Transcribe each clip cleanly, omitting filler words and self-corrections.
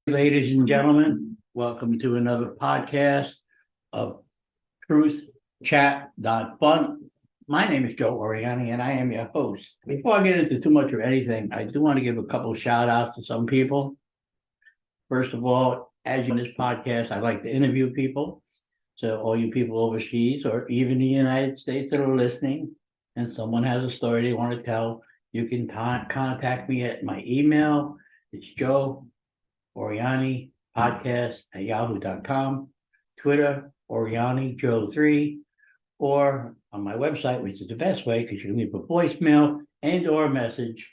Ladies and gentlemen, welcome to another podcast of Truth Chat Fun. My name is Joe Oriani and I am your host. Before I get into too much of anything, I do want to give a couple of shout outs to some people. First of all, as you know, this podcast, I like to interview people. So all you people overseas or even the United States that are listening and someone has a story they want to tell, you can contact me at my email. It's Joe Oriani podcast at yahoo.com, Twitter, Oriani Joe3, or on my website, which is the best way because you can leave a voicemail and or a message,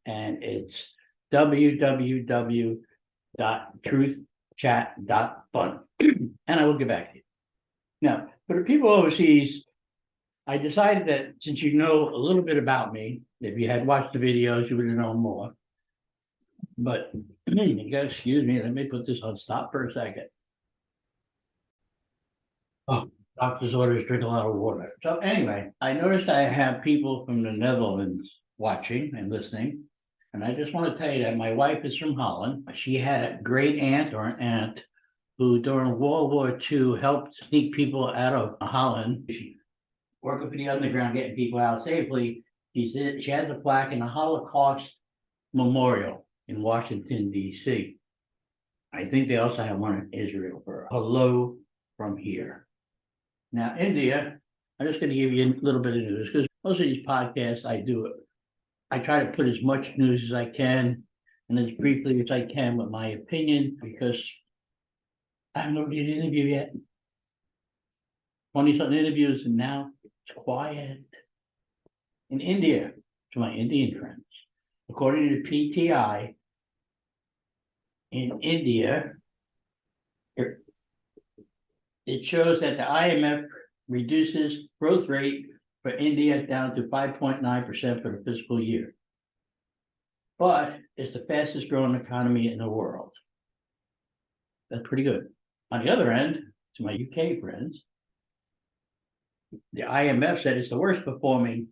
and it's www.truthchat.fun. And I will get back to you. Now, for the people overseas, I decided that since you know a little bit about me, if you had watched the videos, you would have known more. But you guys, excuse me, let me put this on stop for a second. Oh, doctor's orders, drink a lot of water. So anyway, I noticed I have people from the Netherlands watching and listening. And I just want to tell you that my wife is from Holland. She had a great aunt or an aunt who during World War II helped sneak people out of Holland. She working for the underground, getting people out safely. She has a plaque in the Holocaust Memorial in Washington, D.C. I think they also have one in Israel for hello from here. Now, India, I'm just going to give you a little bit of news because most of these podcasts I try to put as much news as I can and as briefly as I can with my opinion because I haven't done an interview yet. 20-something interviews and now it's quiet. In India, to my Indian friends, according to the PTI, in India, it shows that the IMF reduces growth rate for India down to 5.9% for the fiscal year. But it's the fastest growing economy in the world. That's pretty good. On the other end, to my UK friends, the IMF said it's the worst performing.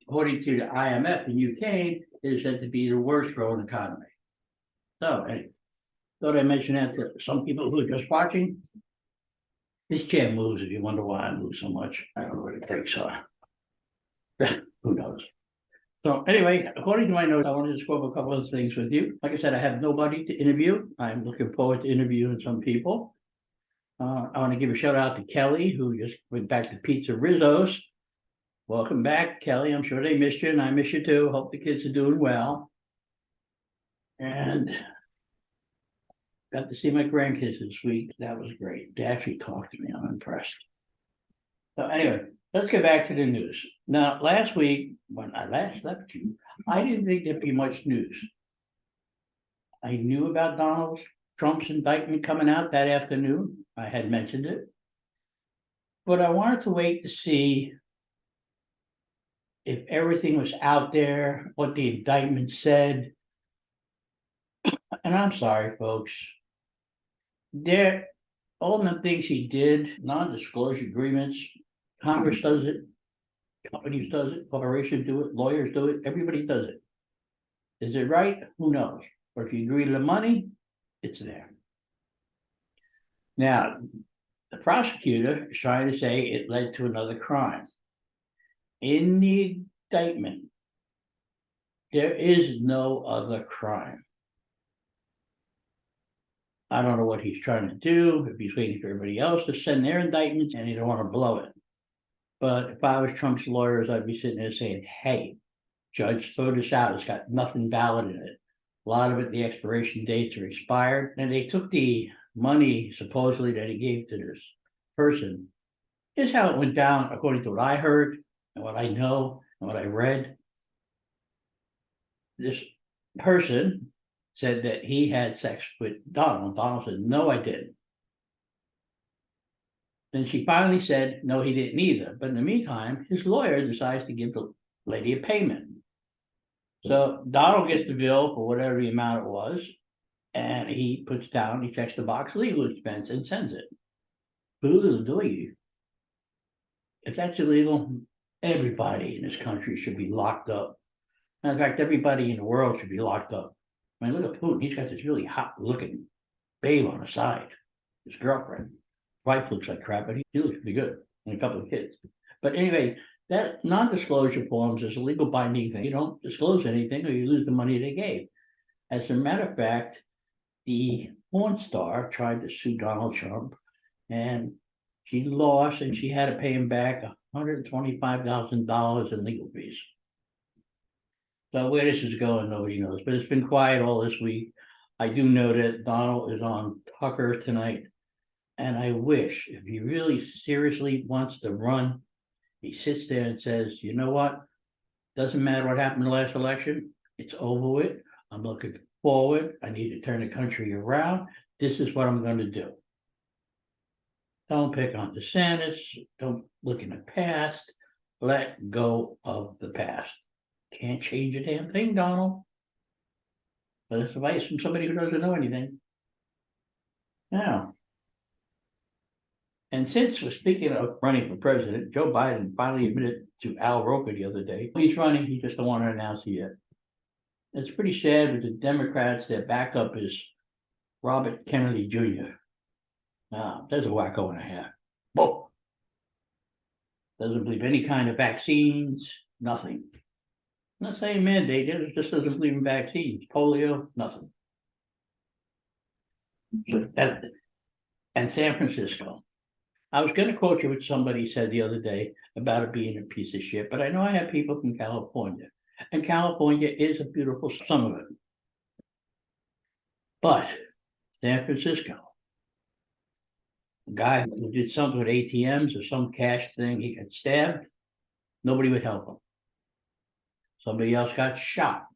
According to the IMF in UK, it is said to be the worst growing economy. So, anyway, thought I'd mention that to some people who are just watching. This chair moves if you wonder why I move so much. I don't know what it takes. Who knows? So anyway, according to my notes, I wanted to go over a couple of things with you. Like I said, I have nobody to interview. I'm looking forward to interviewing some people. I want to give a shout out to Kelly, who just went back to Pizza Rizzo's. Welcome back, Kelly. I'm sure they missed you and I miss you too. Hope the kids are doing well. And got to see my grandkids this week. That was great. They actually talked to me. I'm impressed. So anyway, let's get back to the news. Now, last week, when I last left you, I didn't think there'd be much news. I knew about Donald Trump's indictment coming out that afternoon. I had mentioned it. But I wanted to wait to see if everything was out there, what the indictment said. And I'm sorry, folks. All the things he did, non-disclosure agreements, Congress does it, companies does it, corporations do it, lawyers do it, everybody does it. Is it right? Who knows? But if you agree to the money, it's there. Now, the prosecutor is trying to say it led to another crime. In the indictment, there is no other crime. I don't know what he's trying to do, if he's waiting for everybody else to send their indictments and he don't want to blow it. But if I was Trump's lawyers, I'd be sitting there saying, hey, judge, throw this out. It's got nothing valid in it. A lot of it, the expiration dates are expired. And they took the money, supposedly, that he gave to this person. Here's how it went down, according to what I heard and what I know and what I read. This person said that he had sex with Donald. Donald said, no, I didn't. Then she finally said, no, he didn't either. But in the meantime, his lawyer decides to give the lady a payment. So Donald gets the bill for whatever the amount it was, and he checks the box legal expense and sends it. Boo do you? If that's illegal, everybody in this country should be locked up In fact, everybody in the world should be locked up. I mean, look at Putin. He's got this really hot looking babe on the side, his girlfriend. Wife looks like crap, but he looks pretty good, and a couple of kids. But anyway, that non-disclosure forms is a legal binding thing. You don't disclose anything or you lose the money they gave. As a matter of fact, the porn star tried to sue Donald Trump and she lost and she had to pay him back $125,000 in legal fees. So where this is going, nobody knows, but it's been quiet all this week. I do know that Donald is on Tucker tonight. And I wish, if he really seriously wants to run, he sits there and says, you know what? Doesn't matter what happened in the last election. It's over with. I'm looking forward. I need to turn the country around. This is what I'm going to do. Don't pick on DeSantis. Don't look in the past. Let go of the past. Can't change a damn thing, Donald. But it's advice from somebody who doesn't know anything. Now, and since we're speaking of running for president, Joe Biden finally admitted to Al Roker the other day, he's running, he just don't want to announce it yet. It's pretty sad with the Democrats, their backup is Robert Kennedy Jr. Now, there's a wacko and a half. Whoa. Doesn't believe any kind of vaccines, nothing. I'm not saying mandate, it just doesn't believe in vaccines, polio, nothing. And San Francisco. I was going to quote you what somebody said the other day about it being a piece of shit, but I know I have people from California, and California is a beautiful, some of it. But San Francisco, a guy who did something with ATMs or some cash thing, he got stabbed, nobody would help him. Somebody else got shot.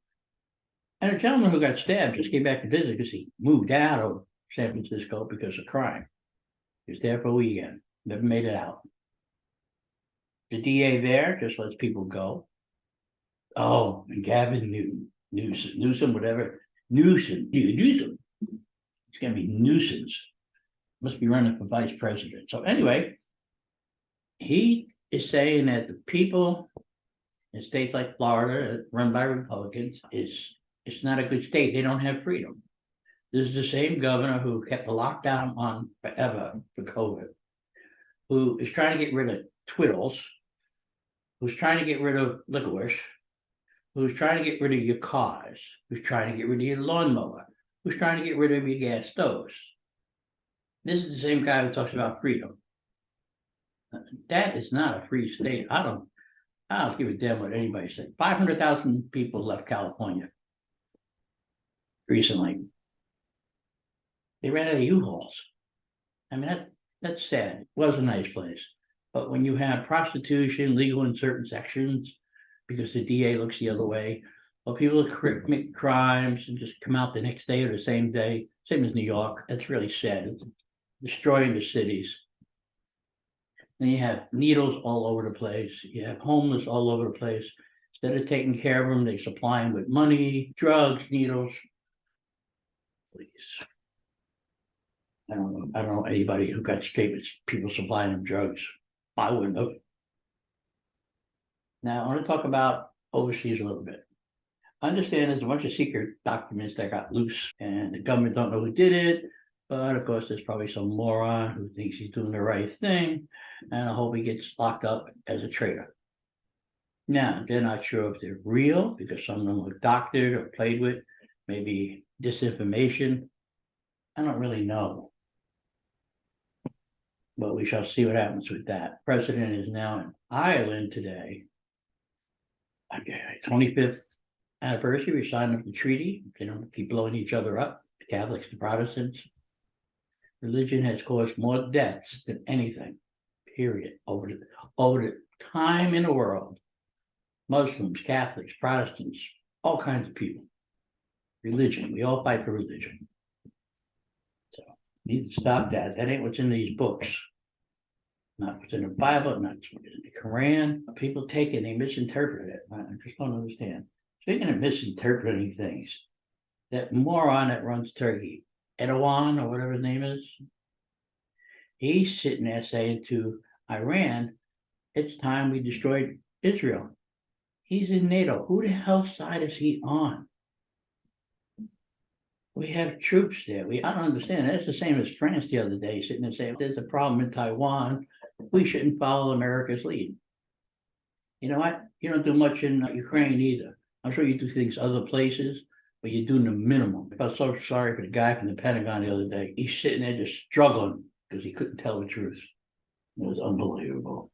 And a gentleman who got stabbed just came back to visit because he moved out of San Francisco because of crime. He was there for a weekend, never made it out. The DA there just lets people go. Oh, and Gavin Newsom, whatever. Newsom. He's going to be nuisance. Must be running for vice president. So anyway, he is saying that the people in states like Florida, run by Republicans, it's not a good state. They don't have freedom. This is the same governor who kept the lockdown on forever for COVID, who is trying to get rid of Twiddles, who's trying to get rid of licorice, who's trying to get rid of your cars, who's trying to get rid of your lawnmower, who's trying to get rid of your gas stoves. This is the same guy who talks about freedom. That is not a free state. I don't give a damn what anybody said. 500,000 people left California recently. They ran out of U-Hauls. I mean, that's sad. It was a nice place. But when you have prostitution legal in certain sections, because the DA looks the other way, or people commit crimes and just come out the next day or the same day, same as New York, that's really sad. It's destroying the cities. Then you have needles all over the place. You have homeless all over the place. Instead of taking care of them, they supply them with money, drugs, needles. Please. I don't know anybody who got statements, people supplying them drugs. I wouldn't have. Now, I want to talk about overseas a little bit. I understand there's a bunch of secret documents that got loose and the government don't know who did it. But of course, there's probably some moron who thinks he's doing the right thing. And I hope he gets locked up as a traitor. Now, they're not sure if they're real because some of them were doctored or played with, maybe disinformation. I don't really know. But we shall see what happens with that. President is now in Ireland today. Okay, 25th anniversary, we signed up the treaty. They don't keep blowing each other up, the Catholics, the Protestants. Religion has caused more deaths than anything, period, over the time in the world. Muslims, Catholics, Protestants, all kinds of people. Religion, we all fight for religion. So, need to stop that. That ain't what's in these books. Not what's in the Bible, not what's in the Quran. People take it, they misinterpret it. I just don't understand. Speaking of misinterpreting things, that moron that runs Turkey, Erdogan or whatever his name is, he's sitting there saying to Iran, it's time we destroyed Israel. He's in NATO. Who the hell side is he on? We have troops there. I don't understand. That's the same as France the other day, sitting there saying, if there's a problem in Taiwan, we shouldn't follow America's lead. You know what? You don't do much in Ukraine either. I'm sure you do things other places, but you're doing the minimum. I felt so sorry for the guy from the Pentagon the other day. He's sitting there just struggling because he couldn't tell the truth. It was unbelievable.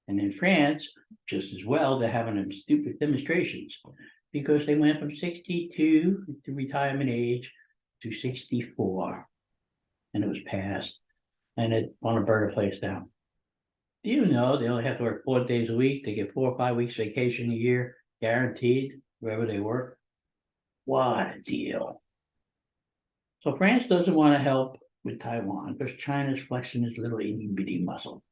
And in France, just as well, they're having them stupid demonstrations because they went from 62, the retirement age, to 64. And it was passed. And they want to burn the place down. Do you know they only have to work 4 days a week? They get 4 or 5 weeks vacation a year, guaranteed, wherever they work. What a deal. So France doesn't want to help with Taiwan because China's flexing its little itty bitty muscle.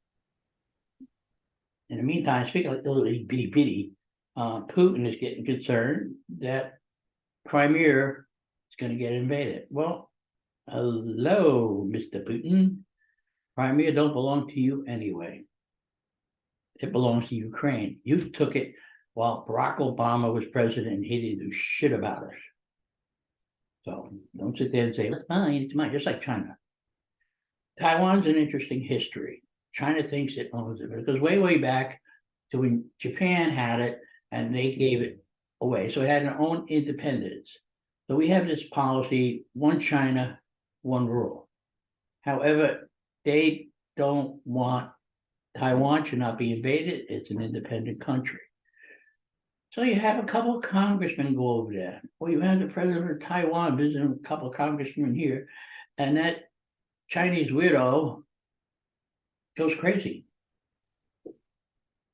In the meantime, speaking of little itty bitty bitty, Putin is getting concerned that Crimea is going to get invaded. Well, hello, Mr. Putin. Crimea don't belong to you anyway. It belongs to Ukraine. You took it while Barack Obama was president and he didn't do shit about it. So don't sit there and say, it's mine, just like China. Taiwan's an interesting history. China thinks it owns it. It goes way, way back to when Japan had it and they gave it away. So it had its own independence. So we have this policy, one China, one rule. However, they don't want Taiwan should not be invaded. It's an independent country. So you have a couple of congressmen go over there. Well, you have the president of Taiwan visiting a couple of congressmen here, and that Chinese weirdo goes crazy.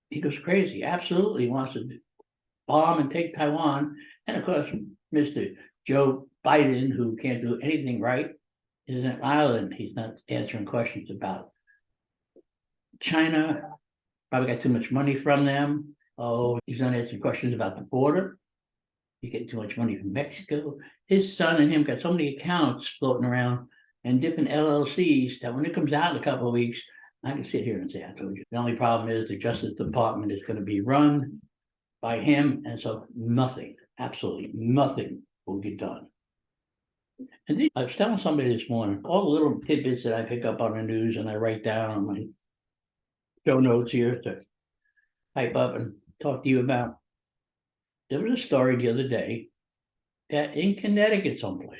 He goes crazy. Absolutely wants to bomb and take Taiwan. And of course, Mr. Joe Biden, who can't do anything right, is an island. He's not answering questions about China. Probably got too much money from them. Oh, he's not answering questions about the border. He's getting too much money from Mexico. His son and him got so many accounts floating around and different LLCs that when it comes out in a couple of weeks, I can sit here and say, I told you. The only problem is the Justice Department is going to be run by him. And so nothing, absolutely nothing will get done. And then I was telling somebody this morning, all the little tidbits that I pick up on the news and I write down on my show notes here to type up and talk to you about. There was a story the other day that in Connecticut someplace,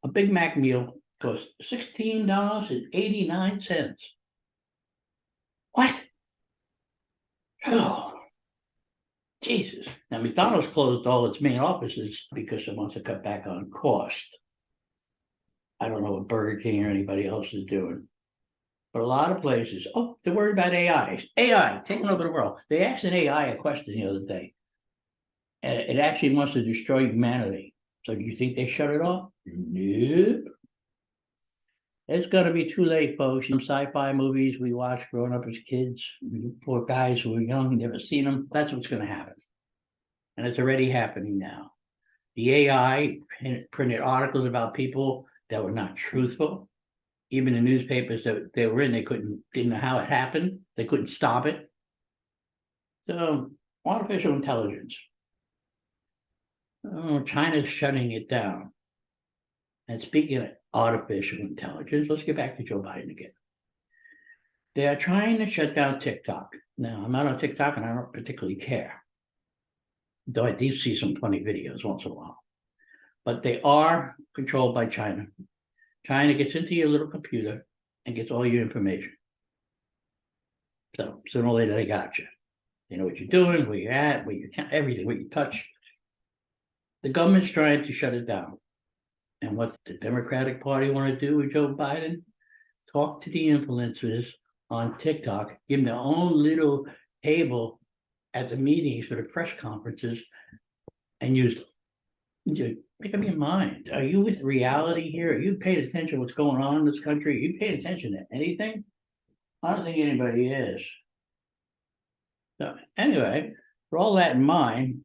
a Big Mac meal cost $16.89. What? Oh, Jesus. Now, McDonald's closed all its main offices because it wants to cut back on cost. I don't know what Burger King or anybody else is doing. But a lot of places, they're worried about AI. AI taking over the world. They asked an AI a question the other day. It actually wants to destroy humanity. So do you think they shut it off? Nope. It's going to be too late, folks. Some sci-fi movies we watched growing up as kids, poor guys who were young, never seen them. That's what's going to happen. And it's already happening now. The AI printed articles about people that were not truthful. Even the newspapers that they were in, didn't know how it happened. They couldn't stop it. So artificial intelligence. China's shutting it down. And speaking of artificial intelligence, let's get back to Joe Biden again. They are trying to shut down TikTok. Now, I'm not on TikTok and I don't particularly care. Though I do see some funny videos once in a while. But they are controlled by China. China gets into your little computer and gets all your information. So sooner or later, they got you. They know what you're doing, where you're at, everything, what you touch. The government's trying to shut it down. And what the Democratic Party want to do with Joe Biden? Talk to the influencers on TikTok, give them their own little table at the meetings for the press conferences and use them. Make up your mind. Are you with reality here? Are you paying attention to what's going on in this country? Are you paying attention to anything? I don't think anybody is. So anyway, for all that in mind,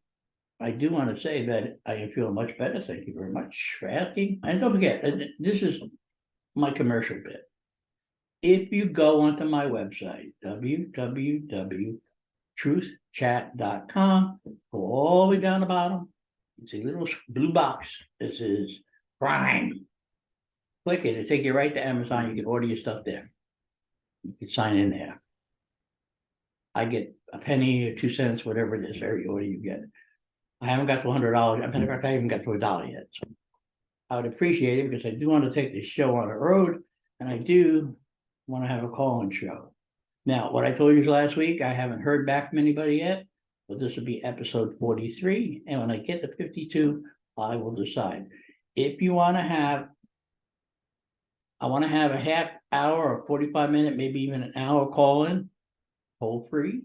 I do want to say that I am feeling much better. Thank you very much for asking. And don't forget, this is my commercial bit. If you go onto my website, truthchat.com. Go all the way down the bottom. You see a little blue box. This is Prime. Click it. It'll take you right to Amazon. You can order your stuff there. You can sign in there. I get a penny or 2 cents, whatever it is, every order you get. I haven't got to $100. Matter of fact, I haven't got to $1 yet. So I would appreciate it because I do want to take this show on the road, and I do want to have a call-in show. Now, what I told you last week, I haven't heard back from anybody yet, but this will be episode 43. And when I get to 52, I will decide. If you want to have, I want to have a half hour or 45-minute, maybe even an hour call-in, toll free,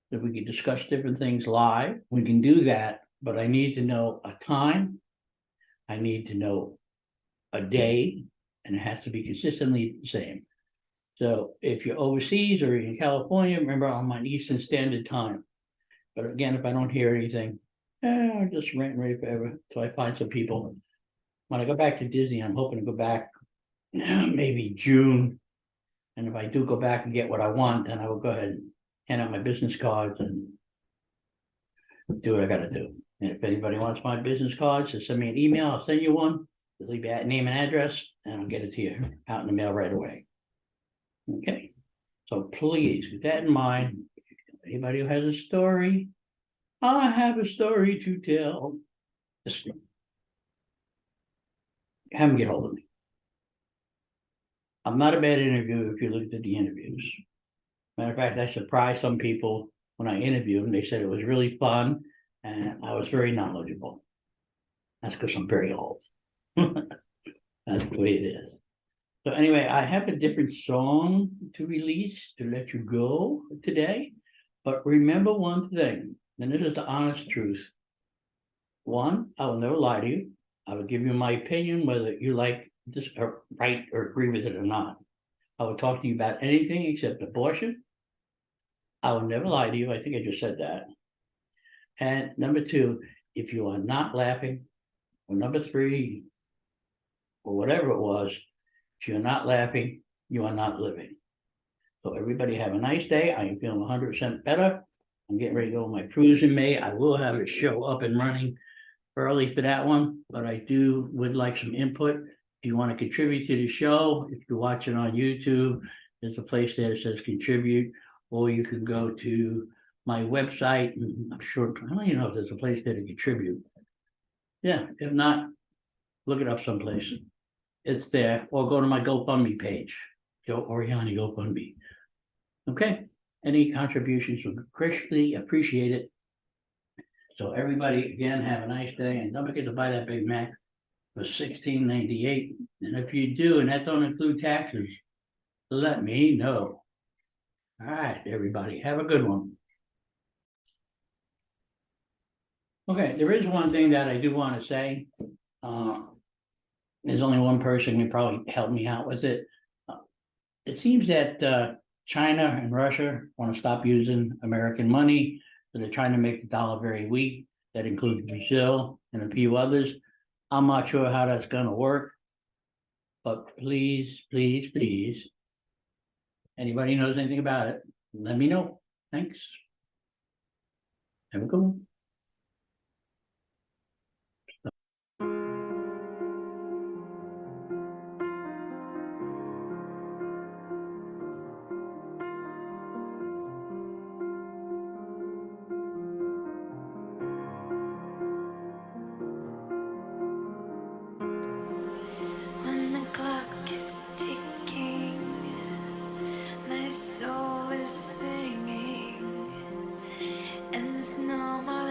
that we can discuss different things live. We can do that, but I need to know a time. I need to know a day, and it has to be consistently the same. So if you're overseas or in California, remember I'm on Eastern Standard Time. But again, if I don't hear anything, I'll just rant and rave forever until I find some people. When I go back to Disney, I'm hoping to go back maybe June. And if I do go back and get what I want, then I will go ahead and hand out my business cards and do what I gotta do. And if anybody wants my business cards, just send me an email, I'll send you one. Just leave your name and address, and I'll get it to you out in the mail right away. Okay, so please, with that in mind, anybody who has a story, I have a story to tell. Just have them get hold of me. I'm not a bad interviewer if you looked at the interviews. Matter of fact, I surprised some people when I interviewed them. They said it was really fun and I was very knowledgeable. That's because I'm very old. That's the way it is. So anyway, I have a different song to release to let you go today. But remember one thing, and this is the honest truth. One, I will never lie to you. I will give you my opinion, whether you like this or right or agree with it or not. I will talk to you about anything except abortion. I will never lie to you. I think I just said that. And number two, if you are not laughing, or number three, or whatever it was, if you're not laughing, you are not living. So everybody have a nice day. I am feeling 100% better. I'm getting ready to go on my cruise in May. I will have a show up and running early for that one, but I would like some input. If you want to contribute to the show, if you're watching on YouTube, there's a place there that says contribute, or you can go to my website. And I'm sure, I don't even know if there's a place there to contribute. Yeah, if not, look it up someplace. It's there, or go to my GoFundMe page, Joe Oriani GoFundMe. Okay, any contributions would greatly appreciate it. So everybody, again, have a nice day, and don't forget to buy that Big Mac for $16.98. And if you do, and that don't include taxes, let me know. All right, everybody, have a good one. Okay, there is one thing that I do want to say. There's only one person who probably helped me out with it. It seems that China and Russia want to stop using American money. So they're trying to make the dollar very weak. That includes Brazil and a few others. I'm not sure how that's going to work. But please, please, please, anybody knows anything about it, let me know. Thanks. Have a good one. When the clock is ticking, my soul is singing, and there's no more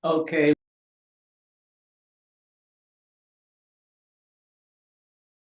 Okay,